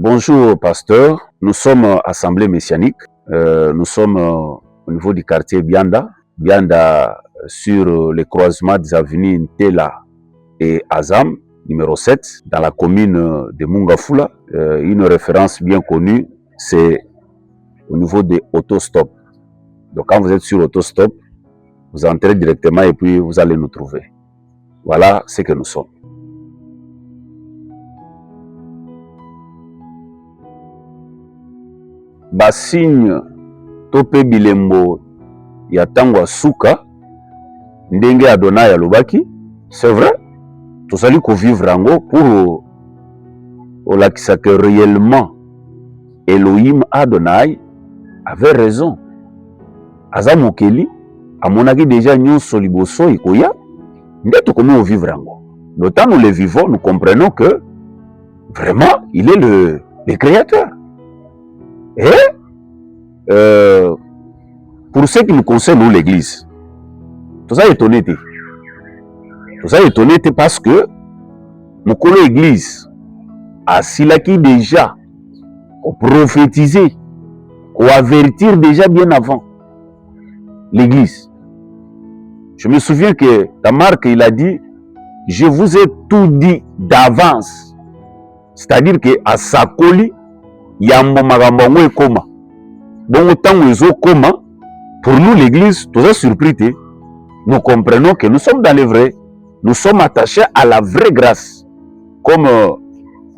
Bonjour, pasteur. Nous sommes Assemblée messianique. Nous sommes au niveau du quartier Bianda. Bianda sur les croisements des avenues Ntela et Azam, numéro 7, dans la commune de Mungafula. Une référence bien connue, c'est au niveau des autostops. Donc quand vous êtes sur autostop, vous entrez directement et puis vous allez nous trouver. Voilà ce que nous sommes. Basigne tope bilembo ya tangwa suka ndenge Adonai alobaki, c'est vrai, tout ça ko vivre ango pour olakisa que réellement Elohim Adonai avait raison. Aza mokeli amonaki déjà nyonso liboso ikoya nde tokomi vivre ango. D'autant nous le vivons, nous comprenons que vraiment il est le créateur. Et pour ce qui nous concerne, nous, l'Église, tout ça est étonné. Tout ça est étonné parce que nous connaissons l'Église, à Silaki déjà, qu'on prophétiser, qu'on avertir déjà bien avant l'Église. Je me souviens que Tamark, il a dit, je vous ai tout dit d'avance. C'est-à-dire que à Sakoli, Yambo Magambango et Koma. Bon, autant nous Koma, pour nous l'Église, tout ça surpris, nous comprenons que nous sommes dans le vrai. Nous sommes attachés à la vraie grâce. Comme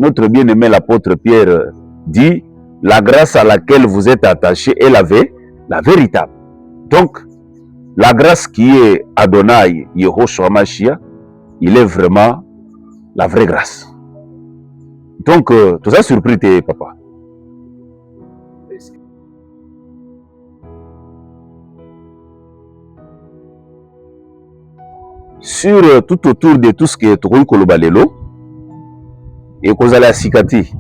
notre bien-aimé l'apôtre Pierre dit, la grâce à laquelle vous êtes attachés est la véritable. Donc, la grâce qui est Adonai, Yehoshua Mashiach, il est vraiment la vraie grâce. Donc, tout ça surpris, papa. Sur tout autour de tout ce qui est Tokoy Kolobalelo et Kozala Sikati,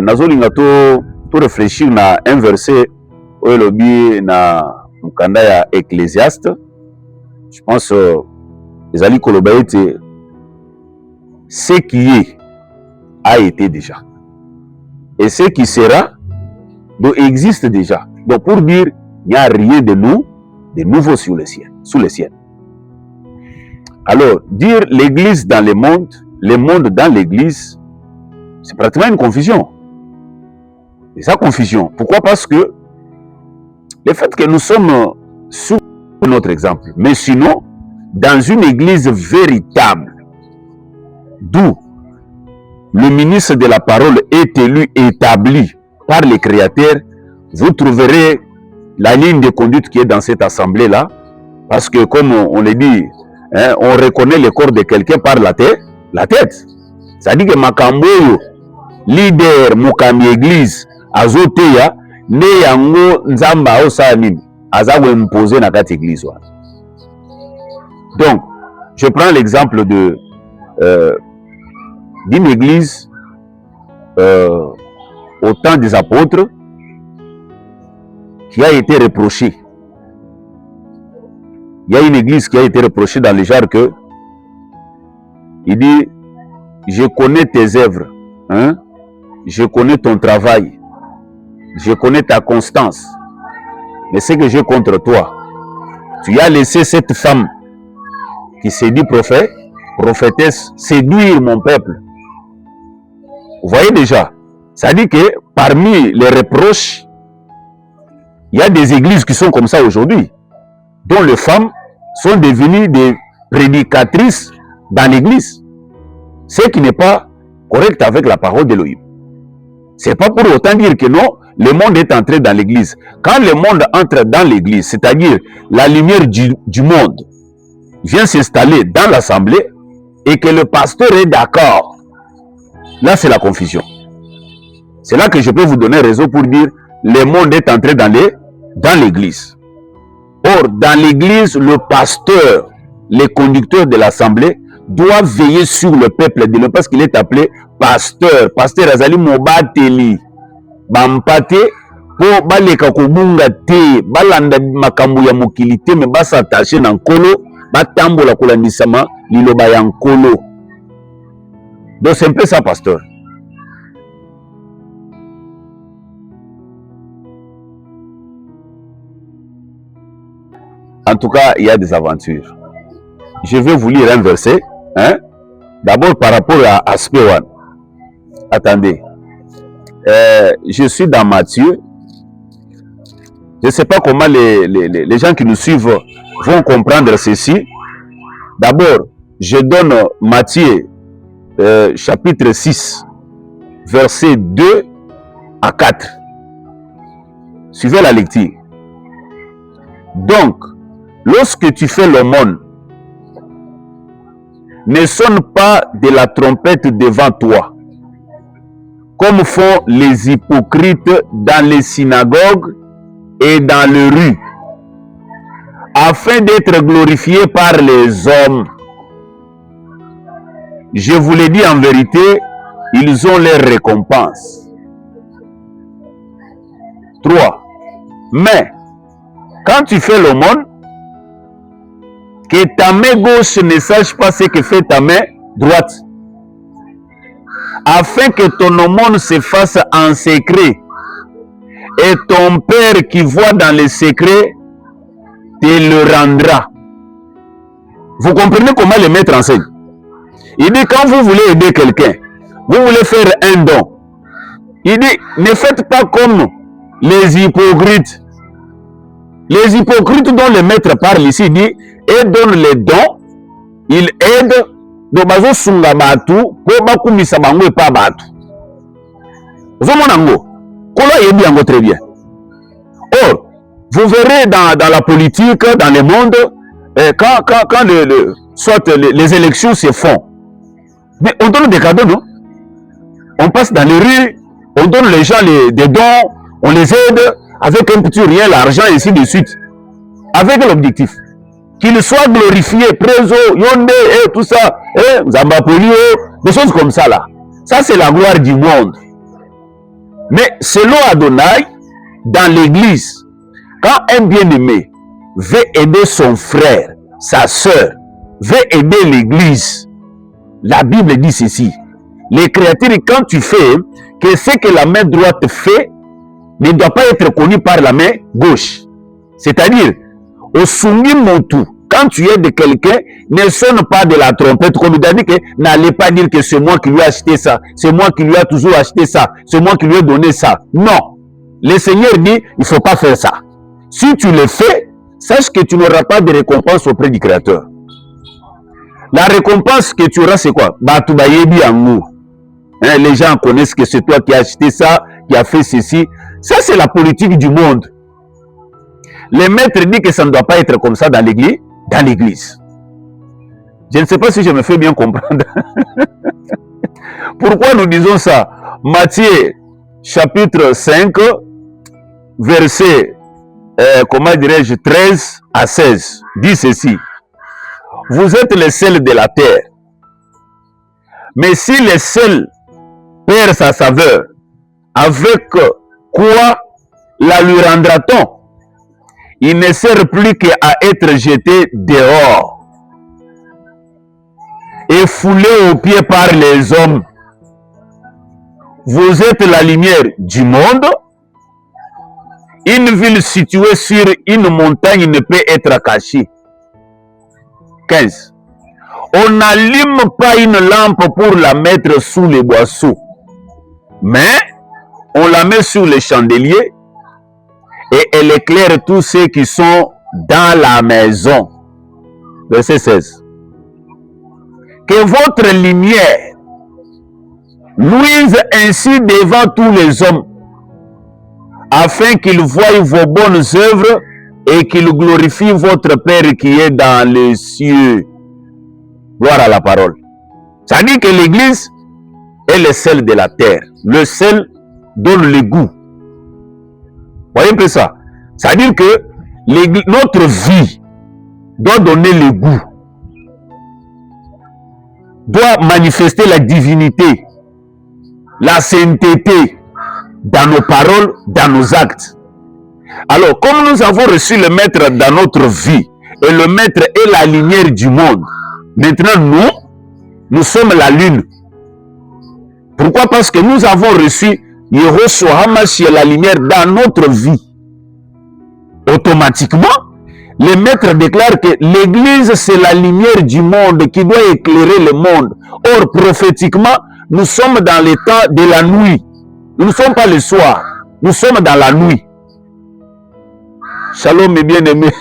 nazolinga to réfléchir na un verset au lobby na mukanda ya Ecclésiaste. Je pense les ali Kolobaete, ce qui est a été déjà et ce qui sera donc existe déjà. Donc pour dire il n'y a rien de nouveau sous le ciel. Alors, dire l'Église dans le monde dans l'Église, c'est pratiquement une confusion. C'est ça, confusion. Pourquoi? Parce que le fait que nous sommes sous notre exemple, mais sinon, dans une Église véritable, d'où le ministre de la parole est élu, établi par le Créateur, vous trouverez la ligne de conduite qui est dans cette assemblée-là, parce que comme on le dit, hein, on reconnaît le corps de quelqu'un par la tête. Ça dit que Makamboyo, leader Mukambi Église, Azoteya, ne yango nzamba osanim, azawe imposé na kati église. Donc, je prends l'exemple d'une église au temps des apôtres qui a été reprochée. Il y a une église qui a été reprochée dans le genre que il dit, je connais tes œuvres, hein? Je connais ton travail, je connais ta constance, mais ce que j'ai contre toi, tu as laissé cette femme qui s'est dit prophète, prophétesse, séduire mon peuple. Vous voyez déjà, ça dit que parmi les reproches, il y a des églises qui sont comme ça aujourd'hui, dont les femmes sont devenues des prédicatrices dans l'église. Ce qui n'est pas correct avec la parole d'Elohim. Ce n'est pas pour autant dire que non, le monde est entré dans l'église. Quand le monde entre dans l'église, c'est-à-dire la lumière du monde vient s'installer dans l'assemblée et que le pasteur est d'accord, là c'est la confusion. C'est là que je peux vous donner raison pour dire le monde est entré dans l'église. Or, dans l'église, le pasteur, le conducteur de l'assemblée, doit veiller sur le peuple de Dieu parce qu'il est appelé pasteur. Pasteur Azali Mobateli. Bampate, po baleka kobunga te, balanda makambo ya mokili te, mais basatache na nkolo, batambola kolandisama liloba ya nkolo. Donc c'est un peu ça, pasteur. En tout cas, il y a des aventures. Je vais vous lire un verset. Hein? D'abord par rapport à Spéwan. Attendez. Je suis dans Matthieu. Je ne sais pas comment les gens qui nous suivent vont comprendre ceci. D'abord, je donne Matthieu chapitre 6, versets 2 à 4. Suivez la lecture. Donc, lorsque tu fais l'aumône, ne sonne pas de la trompette devant toi, comme font les hypocrites dans les synagogues et dans les rues, afin d'être glorifiés par les hommes. Je vous l'ai dit en vérité, ils ont leur récompense. 3. Mais, quand tu fais l'aumône, que ta main gauche ne sache pas ce que fait ta main droite, afin que ton aumône se fasse en secret, et ton Père qui voit dans le secret te le rendra. Vous comprenez comment le maître enseigne? Il dit, quand vous voulez aider quelqu'un, vous voulez faire un don, il dit, ne faites pas comme les hypocrites. Les hypocrites dont le maître parle ici, il dit, et donne les dons, il aide, donc bazo sunga batu, po bakumisa bango et pas batu. Vous monango, kolo yebi yango très bien. Or, vous verrez dans la politique, dans le monde, quand soit les élections se font, mais on donne des cadeaux, non? On passe dans les rues, on donne les gens des dons, on les aide avec un petit rien, l'argent, et ainsi de suite. Avec l'objectif qu'ils soient glorifiés, Préso, Yonde, et tout ça, Zambapolio, des choses comme ça là. Ça, c'est la gloire du monde. Mais selon Adonai, dans l'église, quand un bien-aimé veut aider son frère, sa soeur, veut aider l'église, la Bible dit ceci. Les créatures, quand tu fais, que ce que la main droite fait ne doit pas être connu par la main gauche. C'est-à-dire, au Sungi Motu, quand tu aides quelqu'un, ne sonne pas de la trompette, comme il a dit que n'allez pas dire que c'est moi qui lui ai acheté ça, c'est moi qui lui ai toujours acheté ça, c'est moi qui lui ai donné ça. Non. Le Seigneur dit, il ne faut pas faire ça. Si tu le fais, sache que tu n'auras pas de récompense auprès du Créateur. La récompense que tu auras, c'est quoi? Les gens connaissent que c'est toi qui as acheté ça, qui a fait ceci. Ça, c'est la politique du monde. Le maître dit que ça ne doit pas être comme ça dans l'église. Dans l'église. Je ne sais pas si je me fais bien comprendre. Pourquoi nous disons ça? Matthieu, chapitre 5, verset, comment dirais-je, 13 à 16, dit ceci. Vous êtes le sel de la terre. Mais si le sel perd sa saveur, avec quoi la lui rendra-t-on? Il ne sert plus qu'à être jeté dehors et foulé aux pieds par les hommes. Vous êtes la lumière du monde. Une ville située sur une montagne ne peut être cachée. 15. On n'allume pas une lampe pour la mettre sous les boisseaux, mais on la met sur les chandeliers et elle éclaire tous ceux qui sont dans la maison. Verset 16. Que votre lumière luise ainsi devant tous les hommes, afin qu'ils voient vos bonnes œuvres et qu'ils glorifient votre Père qui est dans les cieux. Gloire à la parole. Ça dit que l'église est le sel de la terre. Le sel donne le goût. Voyez un peu ça. Ça veut dire que notre vie doit donner le goût, doit manifester la divinité, la sainteté dans nos paroles, dans nos actes. Alors, comme nous avons reçu le maître dans notre vie, et le maître est la lumière du monde, maintenant nous sommes la lune. Pourquoi? Parce que nous avons reçu Yehoshua HaMashiach, la lumière dans notre vie. Automatiquement, les maîtres déclarent que l'Église, c'est la lumière du monde qui doit éclairer le monde. Or, prophétiquement, nous sommes dans le temps de la nuit. Nous ne sommes pas le soir. Nous sommes dans la nuit. Shalom, mes bien-aimés.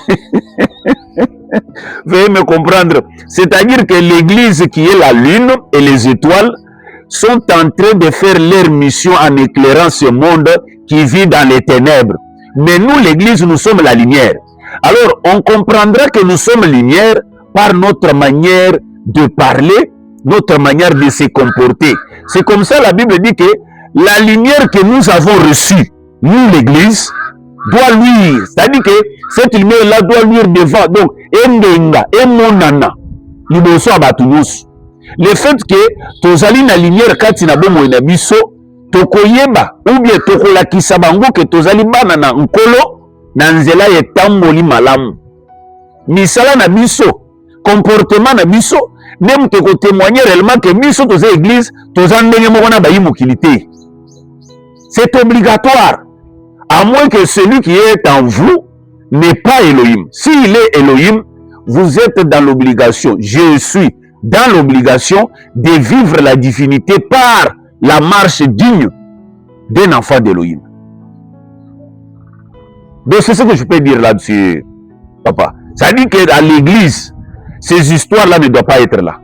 Veuillez me comprendre. C'est-à-dire que l'Église qui est la lune et les étoiles sont en train de faire leur mission en éclairant ce monde qui vit dans les ténèbres. Mais nous, l'Église, nous sommes la lumière. Alors, on comprendra que nous sommes lumière par notre manière de parler, notre manière de se comporter. C'est comme ça la Bible dit que la lumière que nous avons reçue, nous, l'Église, doit luire. C'est-à-dire que cette lumière-là doit luire devant. Donc, endenga, emonana, liboso abatulus. Le fait que tozali na lumière kati na bomo na biso, tokoyeba ou bien tokolakisa bango que tozali bana na nkolo na nzela etamboli malamu. Misala na biso, comportement na biso, même te ko témoigner réellement que biso toza église, toza ndenge moko na bayi mokilité. C'est obligatoire. À moins que celui qui est en vous n'est pas Elohim. S'il est Elohim, vous êtes dans l'obligation. Je suis dans l'obligation de vivre la divinité par la marche digne d'un enfant d'Elohim. Donc c'est ce que je peux dire là-dessus, papa. Ça dit qu'à l'église, ces histoires-là ne doivent pas être là.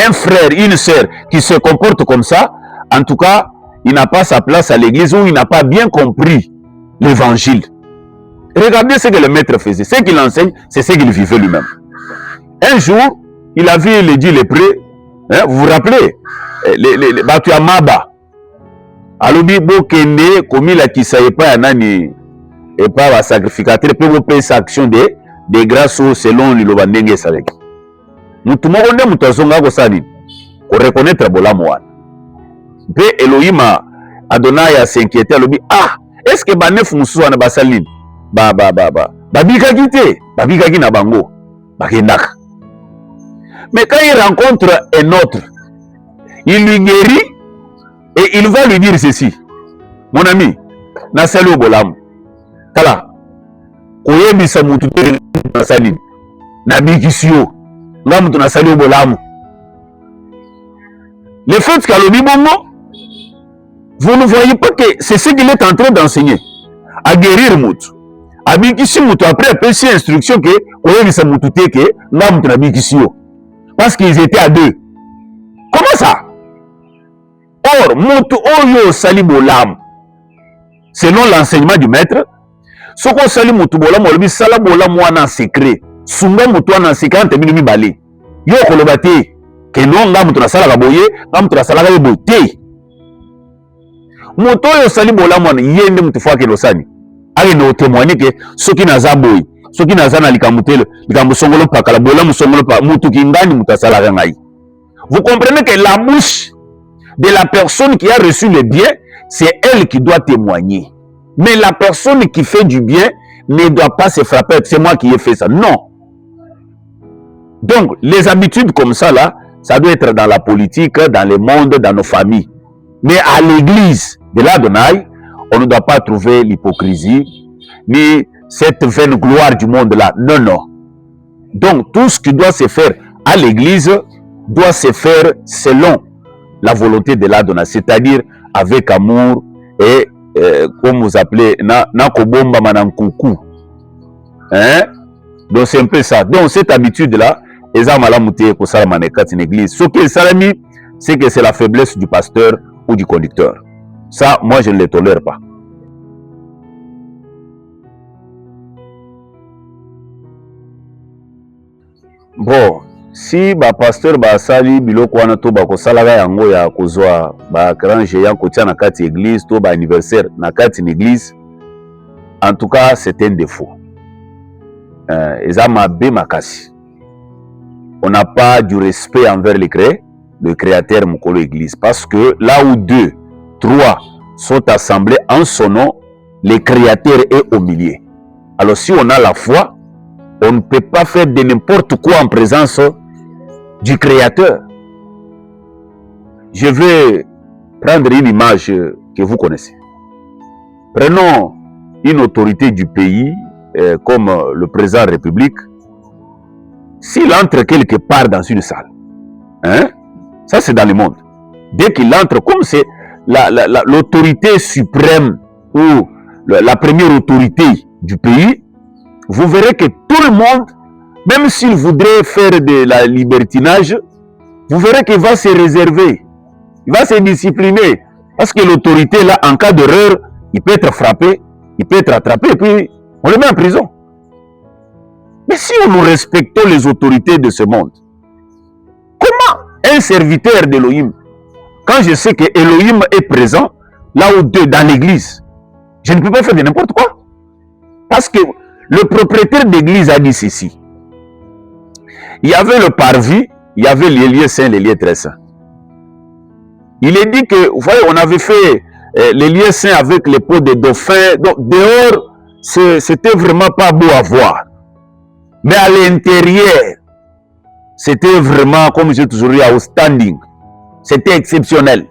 Un frère, une sœur qui se comporte comme ça, en tout cas, il n'a pas sa place à l'église ou il n'a pas bien compris l'évangile. Regardez ce que le maître faisait. Ce qu'il enseigne, c'est ce qu'il vivait lui-même. Un jour, il a vu les dix lépreux. Hein, vous vous rappelez? Les Batu Amaba. Alobi Bokende, comme il a qui savait pas, nani, et pas la sacrificateur, peut vous payer sa action de grâce selon l'Ilobandenge Salek. Nous tout le monde, nous t'asonga ko sani. Ko reconnaître Bolamoan. Pe Elohim Adonai a s'inquiété, alobi, ah, est-ce que Banef Moussouana Basalin? Babika kite, babika ki na bango, bakendak. Mais quand il rencontre un autre, il lui guérit et il va lui dire ceci. Mon ami, na sali obolam. Tala, koyebisa mutu na sali. Na bikisio, nga mutu na sali obolam. Le fait qu'alobi bongo, vous ne voyez pas que c'est ce qu'il est en train d'enseigner. À guérir mutu. Abikisi mutu après petit instruction que koyebisa mutu teke nga mutu na bikisio. Parce qu'ils étaient à deux. Comment ça? Or, mutu oyo sali bolam. Selon l'enseignement du maître, ce qu'on sali mutu bolam, on lui sala bolam wana en secret. Sunga mutu wana en secret, ante bini bale. Yo kolobate. Que non, nga mutu na sala kaboye, nga mutu na sala kaboye. Mutu oyo sali bolam wana, yende mutu fwa ke losani. Aye no témoigner que ce qui n'a zaboy. Ce qui n'a zana likamutele, likamusongolo pakala, bolam songolo pa, mutu kingani mutu sala kangai. Vous comprenez que la bouche de la personne qui a reçu le bien, c'est elle qui doit témoigner. Mais la personne qui fait du bien ne doit pas se frapper. C'est moi qui ai fait ça. Non. Donc, les habitudes comme ça, là, ça doit être dans la politique, dans le monde, dans nos familles. Mais à l'église de l'Adonai, on ne doit pas trouver l'hypocrisie, ni cette vaine gloire du monde-là. Non, non. Donc, tout ce qui doit se faire à l'église doit se faire selon la volonté de l'Adonai, c'est-à-dire avec amour et comme vous appelez nakobomba manankuku. Hein? Donc c'est un peu ça. Donc cette habitude là, une église. Ce qui est salami, c'est que c'est la faiblesse du pasteur ou du conducteur. Ça, moi je ne le tolère pas. Bon, si ba pasteur ba sali biloko wana to ba kosala yango ya kozwa ba grand géant kotia na kati église to ba anniversaire na kati église, en tout cas c'est un défaut. Eza mabe makasi. On n'a pas du respect envers le créateur mukolo église, parce que là où 2, 3 sont assemblés en son nom, le créateur est au milieu. Alors si on a la foi, on ne peut pas faire de n'importe quoi en présence du Créateur. Je vais prendre une image que vous connaissez. Prenons une autorité du pays, comme le président de la République, s'il entre quelque part dans une salle, hein, ça c'est dans le monde, dès qu'il entre, comme c'est l'autorité suprême ou la première autorité du pays, vous verrez que tout le monde, même s'il voudrait faire de la libertinage, vous verrez qu'il va se réserver, il va se discipliner, parce que l'autorité là, en cas d'erreur, il peut être frappé, il peut être attrapé, et puis on le met en prison. Mais si nous respectons les autorités de ce monde, comment un serviteur d'Elohim, quand je sais que Elohim est présent, là où dans l'église, je ne peux pas faire de n'importe quoi? Parce que le propriétaire d'église a dit ceci. Il y avait le parvis, il y avait les lieux saints, les lieux très saints. Il est dit que, vous voyez, on avait fait les lieux saints avec les peaux de dauphins. Donc, dehors, c'était vraiment pas beau à voir. Mais à l'intérieur, c'était vraiment, comme j'ai toujours dit, outstanding. C'était exceptionnel.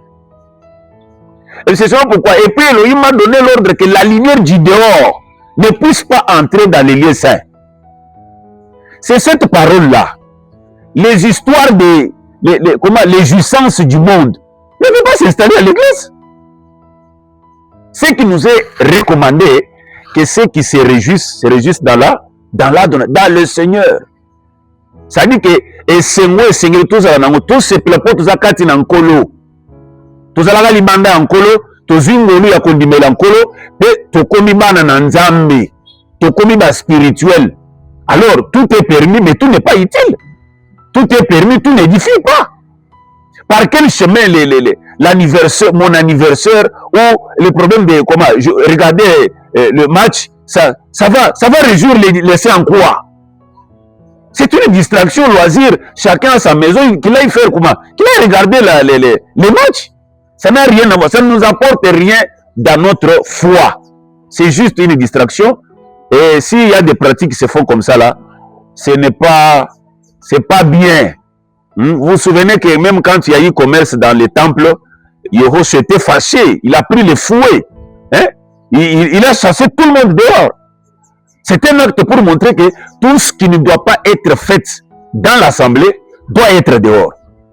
Et c'est ça pourquoi. Et puis, Elohim m'a donné l'ordre que la lumière du dehors ne puisse pas entrer dans les lieux saints. C'est cette parole-là. Les histoires les jouissances du monde ne peuvent pas s'installer à l'église. Ce qui nous est recommandé, que ceux qui se réjouissent dans le Seigneur. Ça dit que et Seigneur tous ces plapo tous akati na nkolo. Tous alaka libanda nkolo, tous ingolu ya kondimela nkolo, pe tokomi bana na nzambe, tokomi ba spirituel. Alors tout est permis, mais tout n'est pas utile. Tout est permis, tout n'édifie pas. Par quel chemin l'anniversaire, mon anniversaire ou le problème de comment je regardais le match, ça va réjouir les saints en quoi? C'est une distraction, loisir, chacun à sa maison, qu'il aille faire comment? Qu'il aille regarder les matchs. Ça n'a rien à voir, ça ne nous apporte rien dans notre foi. C'est juste une distraction. Et s'il y a des pratiques qui se font comme ça là, c'est pas bien. Vous vous souvenez que même quand il y a eu commerce dans les temples, Yehova s'était fâché, il a pris le fouet, hein? Il a chassé tout le monde dehors. C'est un acte pour montrer que tout ce qui ne doit pas être fait dans l'assemblée doit être dehors,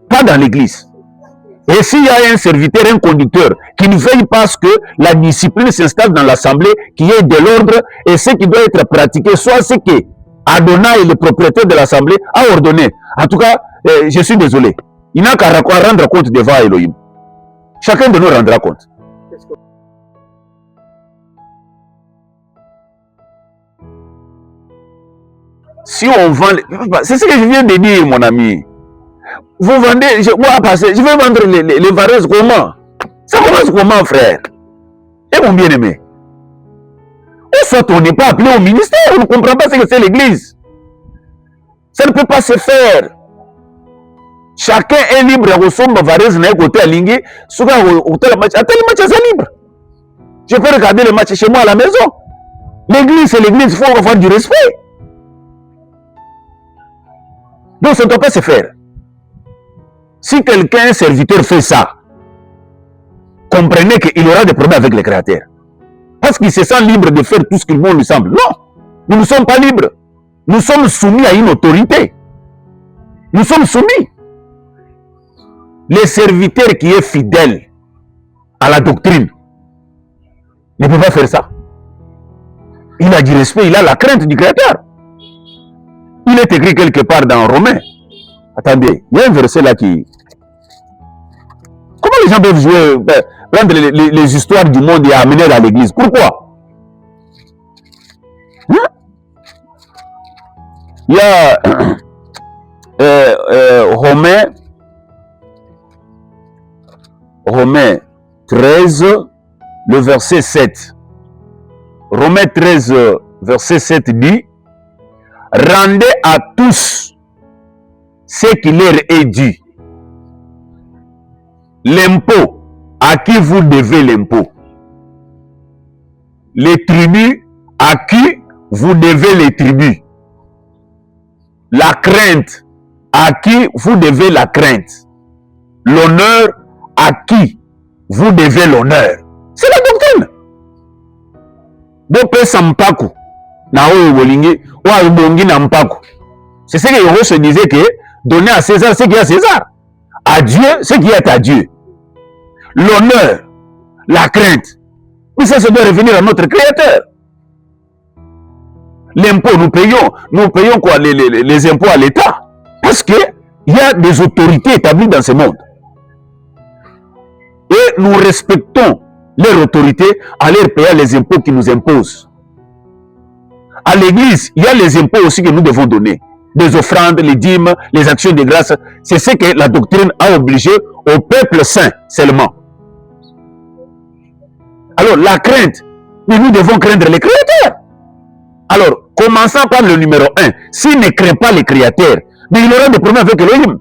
pas dans l'église. Et s'il y a un serviteur, un conducteur qui ne veille pas à ce que la discipline s'installe dans l'assemblée, qu'il y ait de l'ordre et ce qui doit être pratiqué, soit ce que Adonai, le propriétaire de l'assemblée, a ordonné. En tout cas, je suis désolé. Il n'a qu'à rendre compte devant Elohim. Chacun de nous rendra compte. Si on vend... C'est ce que je viens de dire, mon ami. Vous vendez... Je vais vendre les vareuses comment? Ça commence comment, frère? Et mon bien-aimé? Ou soit on n'est pas appelé au ministère, on ne comprend pas ce que c'est l'église. Ça ne peut pas se faire. Chacun est libre à ressembler vareuse n'a côté à l'ingé, souvent au tel match, à tel match c'est libre. Je peux regarder le match chez moi à la maison. L'église c'est l'église, il faut avoir du respect. Donc ça ne doit pas se faire. Si quelqu'un, serviteur, fait ça, comprenez qu'il aura des problèmes avec le Créateur. Parce qu'il se sent libre de faire tout ce qu'il lui semble. Non, nous ne sommes pas libres. Nous sommes soumis à une autorité. Nous sommes soumis. Le serviteur qui est fidèle à la doctrine ne peut pas faire ça. Il a du respect, il a la crainte du Créateur. Il est écrit quelque part dans Romains. Attendez, il y a un verset là qui... Comment les gens peuvent jouer, prendre les histoires du monde et amener dans l'église? Pourquoi? Hein? Il y a Romains 13, le verset 7. Romains 13, verset 7 dit: rendez à tous ce qui leur est dû. L'impôt, à qui vous devez l'impôt. Les tribus, à qui vous devez les tribus. La crainte, à qui vous devez la crainte. L'honneur, à qui vous devez l'honneur. C'est la doctrine. Bope Sampaku, C'est ce que Yoro se disait que donner à César ce qui est à César, à Dieu ce qui est à Dieu. L'honneur, la crainte, mais ça doit revenir à notre Créateur. L'impôt, nous payons quoi, les impôts à l'État, parce qu'il y a des autorités établies dans ce monde. Et nous respectons leur autorité à leur payer les impôts qu'ils nous imposent. À l'église, il y a les impôts aussi que nous devons donner. Des offrandes, les dîmes, les actions de grâce. C'est ce que la doctrine a obligé au peuple saint seulement. Alors, la crainte, mais nous devons craindre les créateurs. Alors, commençons par le numéro 1. S'il ne craint pas les créateurs, mais il aura des problèmes avec Elohim.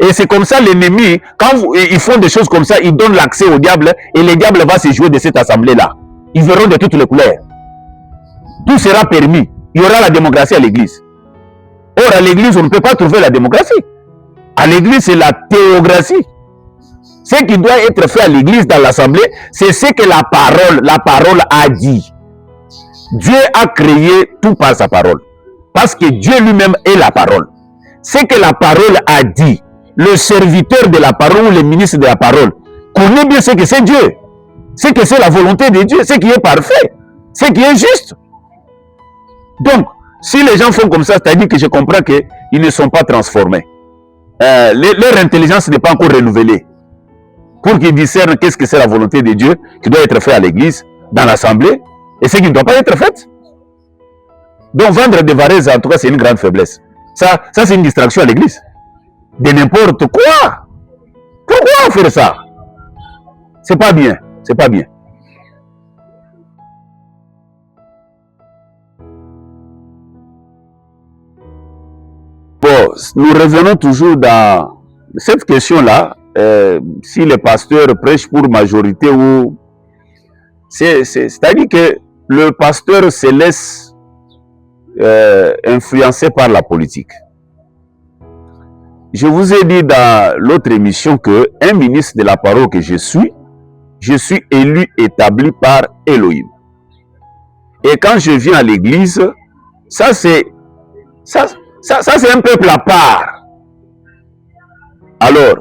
Et c'est comme ça l'ennemi, quand ils font des choses comme ça, ils donnent l'accès au diable et le diable va se jouer de cette assemblée-là. Ils verront de toutes les couleurs. Tout sera permis. Il y aura la démocratie à l'église. Or, à l'église, on ne peut pas trouver la démocratie. À l'église, c'est la théocratie. Ce qui doit être fait à l'église, dans l'assemblée, c'est ce que la parole a dit. Dieu a créé tout par sa parole. Parce que Dieu lui-même est la parole. Ce que la parole a dit, le serviteur de la parole ou le ministre de la parole connaît bien ce que c'est Dieu. Ce que c'est la volonté de Dieu, ce qui est parfait, ce qui est juste. Donc, si les gens font comme ça, c'est-à-dire que je comprends qu'ils ne sont pas transformés. Leur intelligence n'est pas encore renouvelée. Pour qu'ils discernent qu'est-ce que c'est la volonté de Dieu qui doit être fait à l'église, dans l'assemblée, et ce qui ne doit pas être fait. Donc, vendre des varaises, en tout cas, c'est une grande faiblesse. Ça c'est une distraction à l'église. De n'importe quoi. Pourquoi faire ça? C'est pas bien. C'est pas bien. Bon, nous revenons toujours dans cette question-là. Si les pasteurs prêchent pour majorité ou... C'est-à-dire que le pasteur se laisse influencer par la politique. Je vous ai dit dans l'autre émission que un ministre de la parole que je suis élu, établi par Elohim. Et quand je viens à l'église, ça c'est un peuple à part. Alors,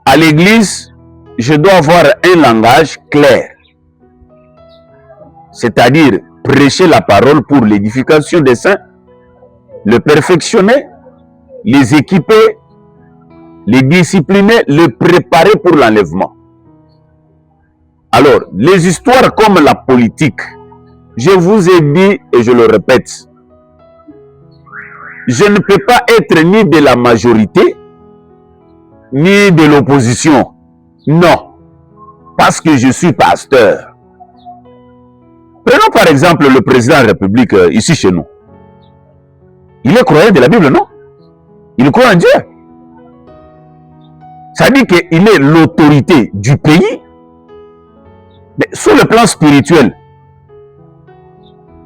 à l'église, je dois avoir un langage clair. C'est-à-dire prêcher la parole pour l'édification des saints, le perfectionner, les équiper, les discipliner, les préparer pour l'enlèvement. Alors, les histoires comme la politique, je vous ai dit et je le répète, je ne peux pas être ni de la majorité, ni de l'opposition. Non, parce que je suis pasteur. Prenons par exemple le président de la République ici chez nous. Il est croyant de la Bible, non? Il croit en Dieu. Ça dit qu'il est l'autorité du pays, mais sur le plan spirituel.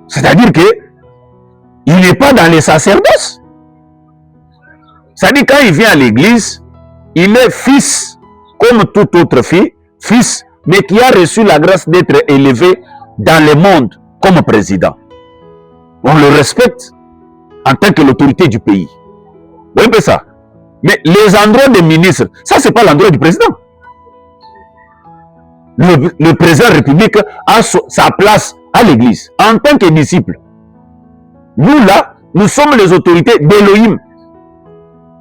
C'est-à-dire que il n'est pas dans les sacerdoces. Ça dit quand il vient à l'église, il est fils comme tout autre fils, mais qui a reçu la grâce d'être élevé dans le monde comme président. On le respecte en tant que l'autorité du pays. Vous voyez ça? Mais les endroits des ministres, ça c'est pas l'endroit du président. Le président de la République a sa place à l'église en tant que disciple. Nous là, nous sommes les autorités d'Elohim.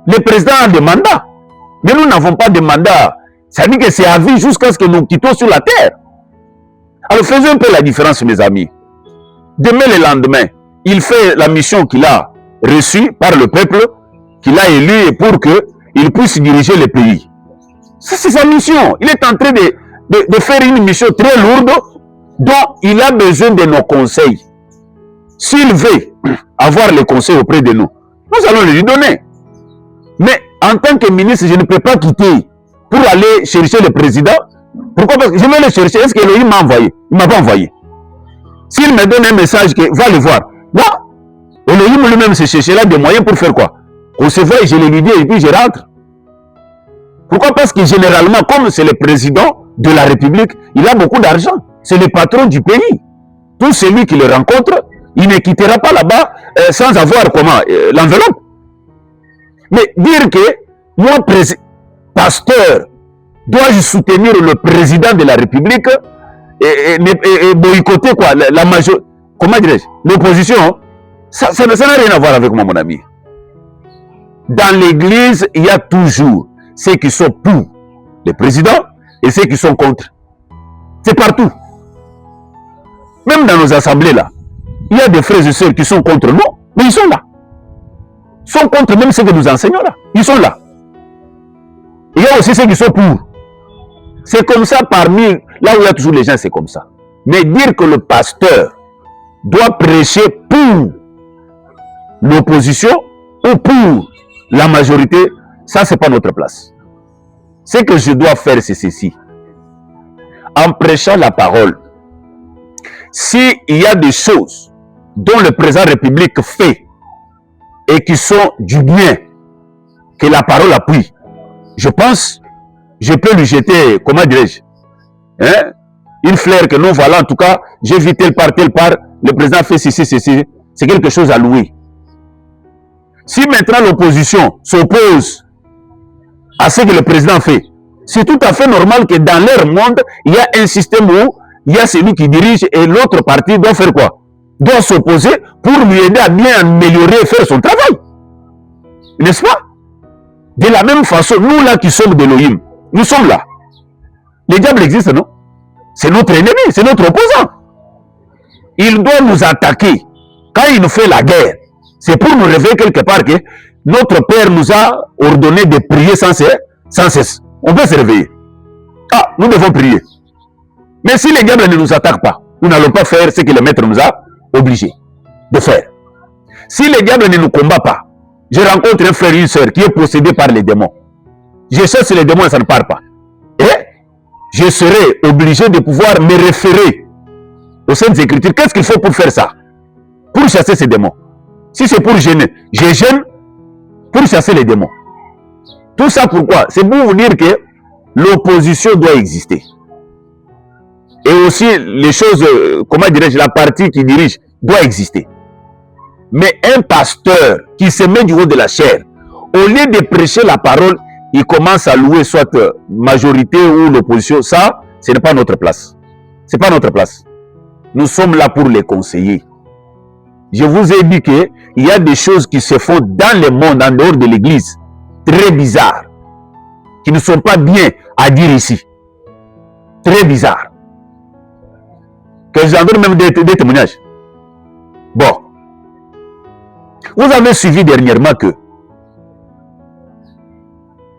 Le président a des mandats, mais nous n'avons pas de mandat. Ça veut dire que c'est à vie jusqu'à ce que nous quittons sur la terre. Alors faisons un peu la différence, mes amis. Demain le lendemain, il fait la mission qu'il a reçue par le peuple, qu'il a élu pour qu'il puisse diriger le pays. Ça, c'est sa mission. Il est en train de faire une mission très lourde dont il a besoin de nos conseils. S'il veut avoir les conseils auprès de nous, nous allons les lui donner. Mais en tant que ministre, je ne peux pas quitter pour aller chercher le président. Pourquoi? Parce que je vais le chercher. Est-ce qu'il m'a envoyé? Il ne m'a pas envoyé. S'il me donne un message, va le voir. Là, Elohim lui-même se cherchera des moyens pour faire quoi? Recevoir, je lui dis et puis je rentre. Pourquoi? Parce que généralement, comme c'est le président de la République, il a beaucoup d'argent. C'est le patron du pays. tout celui qui le rencontre, il ne quittera pas là-bas sans avoir comment l'enveloppe. Mais dire que moi, pasteur, dois-je soutenir le président de la République et boycotter quoi, la majorité, comment dirais-je, l'opposition, ça n'a rien à voir avec moi, mon ami. Dans l'église, il y a toujours ceux qui sont pour le président et ceux qui sont contre. C'est partout. Même dans nos assemblées là, il y a des frères et sœurs qui sont contre nous, mais ils sont là. Ils sont contre même ce que nous enseignons là. Ils sont là. Il y a aussi ceux qui sont pour. C'est comme ça parmi, là où il y a toujours les gens, c'est comme ça. Mais dire que le pasteur doit prêcher pour l'opposition ou pour la majorité, ça c'est pas notre place. Ce que je dois faire, c'est ceci. En prêchant la parole, s'il y a des choses dont le président de la République fait et qui sont du bien, que la parole appuie, je pense, je peux lui jeter, comment dirais-je, hein, une fleur que non, voilà, en tout cas, j'ai vu tel part, le président fait ceci, c'est quelque chose à louer. Si maintenant l'opposition s'oppose à ce que le président fait, c'est tout à fait normal que dans leur monde, il y a un système où il y a celui qui dirige et l'autre parti doit faire quoi? Doit s'opposer pour lui aider à bien améliorer et faire son travail. N'est-ce pas? De la même façon, nous là qui sommes d'Elohim, nous sommes là. Le diable existe, non? C'est notre ennemi, c'est notre opposant. Il doit nous attaquer. Quand il nous fait la guerre, c'est pour nous réveiller quelque part que notre Père nous a ordonné de prier sans cesse. On peut se réveiller. Ah, nous devons prier. Mais si le diable ne nous attaque pas, nous n'allons pas faire ce que le maître nous a obligés de faire. Si le diable ne nous combat pas, je rencontre un frère et une soeur qui est possédé par les démons. Je cherche les démons et ça ne part pas. Et je serai obligé de pouvoir me référer aux Saintes Écritures. Qu'est-ce qu'il faut pour faire ça? Pour chasser ces démons. Si c'est pour gêner, je gêne pour chasser les démons. Tout ça pourquoi? C'est pour vous dire que l'opposition doit exister. Et aussi les choses, comment dirais-je, la partie qui dirige doit exister. Mais un pasteur qui se met du haut de la chair, au lieu de prêcher la parole, il commence à louer soit majorité ou l'opposition. Ça, ce n'est pas notre place. Ce n'est pas notre place. Nous sommes là pour les conseiller. Je vous ai dit qu'il y a des choses qui se font dans le monde, en dehors de l'église, très bizarres, qui ne sont pas bien à dire ici. Très bizarres. Que j'en donne même des témoignages. Bon. Vous avez suivi dernièrement que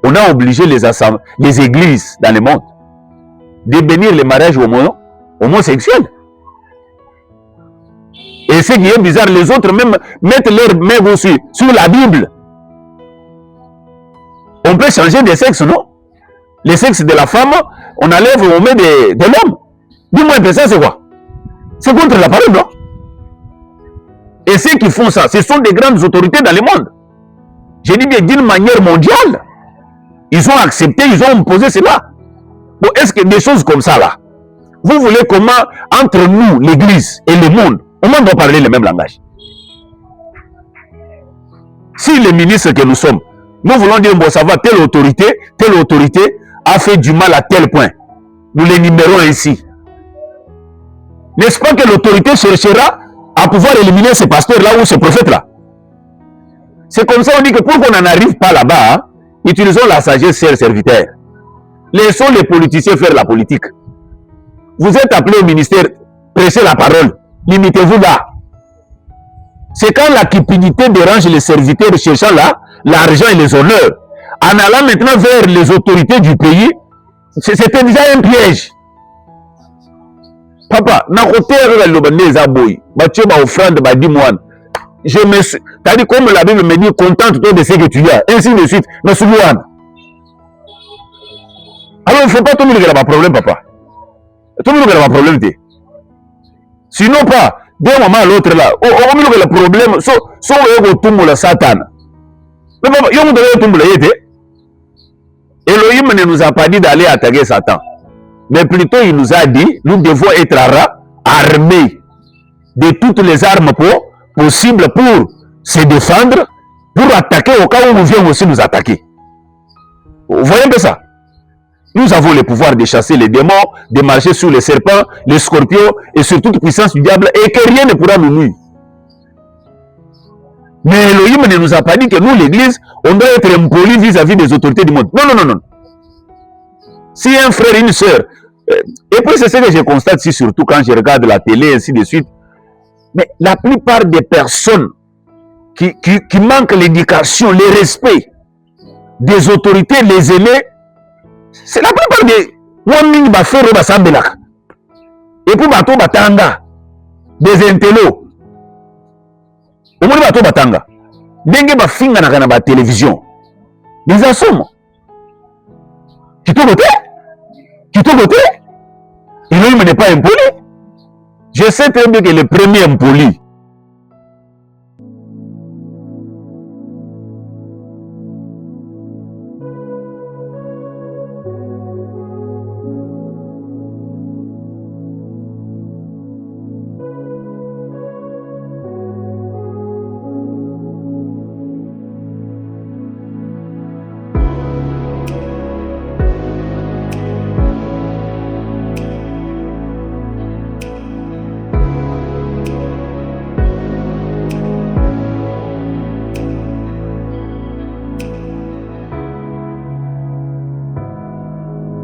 on a obligé les églises dans le monde de bénir les mariages homosexuels. Et ce qui est bizarre, les autres même mettent leurs mains aussi sur la Bible. On peut changer de sexe, non? Le sexe de la femme, on enlève, on met de l'homme. Dis-moi un peu ça, c'est quoi? C'est contre la parole, non? Et ceux qui font ça, ce sont des grandes autorités dans le monde. Je dis bien d'une manière mondiale. Ils ont accepté, ils ont imposé cela. Bon, est-ce que des choses comme ça, là, vous voulez comment, entre nous, l'église et le monde, on doit parler le même langage? Si les ministres que nous sommes, nous voulons dire, bon, ça va, telle autorité a fait du mal à tel point. Nous l'énumérons ainsi. N'est-ce pas que l'autorité cherchera à pouvoir éliminer ces pasteurs-là ou ces prophètes-là? C'est comme ça on dit que pour qu'on n'en arrive pas là-bas, hein, utilisons la sagesse, chers serviteurs. Laissons les politiciens faire la politique. Vous êtes appelés au ministère, prêchez la parole. Limitez-vous là. C'est quand la cupidité dérange les serviteurs cherchant là l'argent et les honneurs. En allant maintenant vers les autorités du pays, c'était déjà un piège. Papa, je me suis, t'as dit comme la Bible me dit, contente-toi de ce que tu as, ainsi de suite. Mais alors il ne faut pas tout le monde qui a un problème, papa. Tout le monde qui a un problème, sinon pas, d'un moment à l'autre là, au milieu le problème, so tout le Satan. Mais papa, il y a tout le monde. Elohim ne nous a pas dit d'aller attaquer Satan. Mais plutôt il nous a dit, nous devons être armés de toutes les armes possibles pour se défendre, pour attaquer au cas où on vient aussi nous attaquer. Vous voyez un peu ça? Nous avons le pouvoir de chasser les démons, de marcher sur les serpents, les scorpions et sur toute puissance du diable et que rien ne pourra nous nuire. Mais Elohim ne nous a pas dit que nous, l'Église, on doit être impoli vis-à-vis des autorités du monde. Non, non, non, non. Si un frère, une sœur, et puis c'est ce que je constate ici, surtout quand je regarde la télé, ainsi de suite, mais la plupart des personnes qui manquent l'éducation, le respect des autorités, les aînés, c'est la plupart des Waming Bafero Basambelak. Et puis Bato Batanga, des intellos. Au moins Bato Batanga. Dengue Bafinga na ba télévision. Des assommes. Qui te voté? Qui te voté? Et lui, il n'est pas impoli. Je sais très bien que le premier impoli,